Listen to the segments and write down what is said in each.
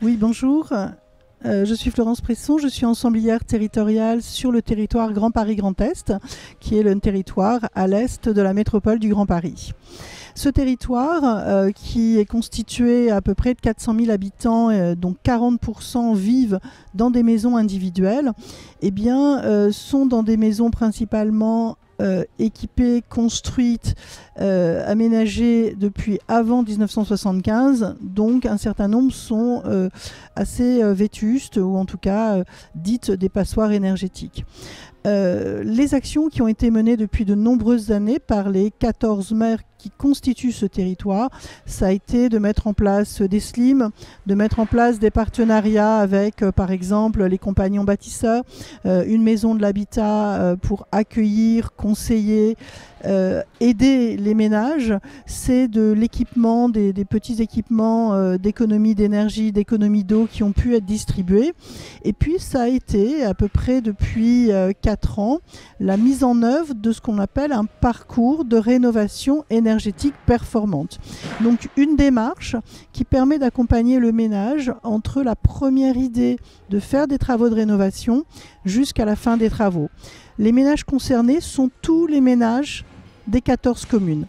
Oui, bonjour. Je suis Florence Presson, je suis ensemblière territoriale sur le territoire Grand Paris Grand Est, qui est le territoire à l'est de la métropole du Grand Paris. Ce territoire, qui est constitué à peu près de 400 000 habitants, dont 40% vivent dans des maisons individuelles, eh bien, sont dans des maisons principalement équipées, construites, aménagées depuis avant 1975. Donc un certain nombre sont assez vétustes ou en tout cas dites des passoires énergétiques. Les actions qui ont été menées depuis de nombreuses années par les 14 maires qui constituent ce territoire, ça a été de mettre en place des SLIM, de mettre en place des partenariats avec, par exemple, les compagnons bâtisseurs, une maison de l'habitat pour accueillir, conseiller, aider les ménages. C'est de l'équipement, des petits équipements d'économie d'énergie, d'économie d'eau qui ont pu être distribués. Et puis ça a été à peu près depuis 4 ans la mise en œuvre de ce qu'on appelle un parcours de rénovation énergétique performante. Donc une démarche qui permet d'accompagner le ménage entre la première idée de faire des travaux de rénovation jusqu'à la fin des travaux. Les ménages concernés sont tous les ménages des 14 communes,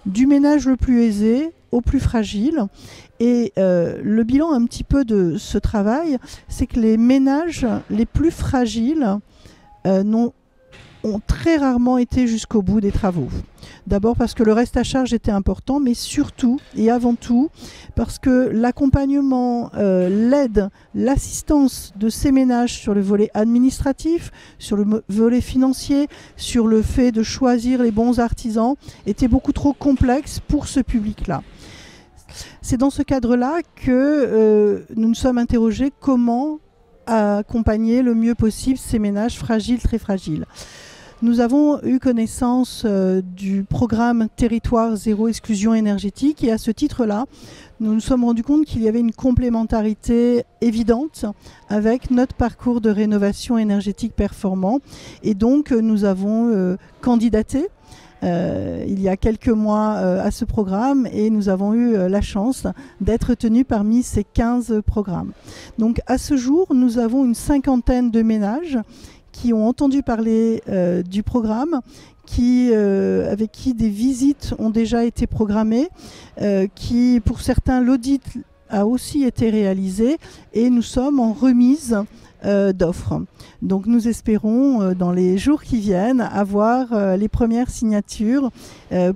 du ménage le plus aisé au plus fragile. Et le bilan un petit peu de ce travail, c'est que les ménages les plus fragiles ont très rarement été jusqu'au bout des travaux. D'abord parce que le reste à charge était important, mais surtout et avant tout parce que l'accompagnement, l'aide, l'assistance de ces ménages sur le volet administratif, sur le volet financier, sur le fait de choisir les bons artisans, était beaucoup trop complexe pour ce public-là. C'est dans ce cadre-là que nous nous sommes interrogés comment accompagner le mieux possible ces ménages fragiles, très fragiles. Nous avons eu connaissance du programme Territoire Zéro Exclusion Énergétique et à ce titre-là, nous nous sommes rendus compte qu'il y avait une complémentarité évidente avec notre parcours de rénovation énergétique performant. Et donc, nous avons candidaté il y a quelques mois à ce programme et nous avons eu la chance d'être tenus parmi ces 15 programmes. Donc à ce jour, nous avons une 50aine de ménages qui ont entendu parler du programme, avec qui des visites ont déjà été programmées, qui pour certains l'audit a aussi été réalisé et nous sommes en remise d'offres. Donc nous espérons dans les jours qui viennent avoir les premières signatures,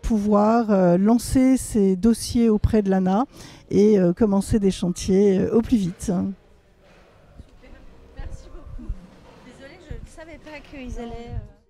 pouvoir lancer ces dossiers auprès de l'ANA et commencer des chantiers au plus vite. Merci beaucoup. Désolée, je ne savais pas qu'ils allaient...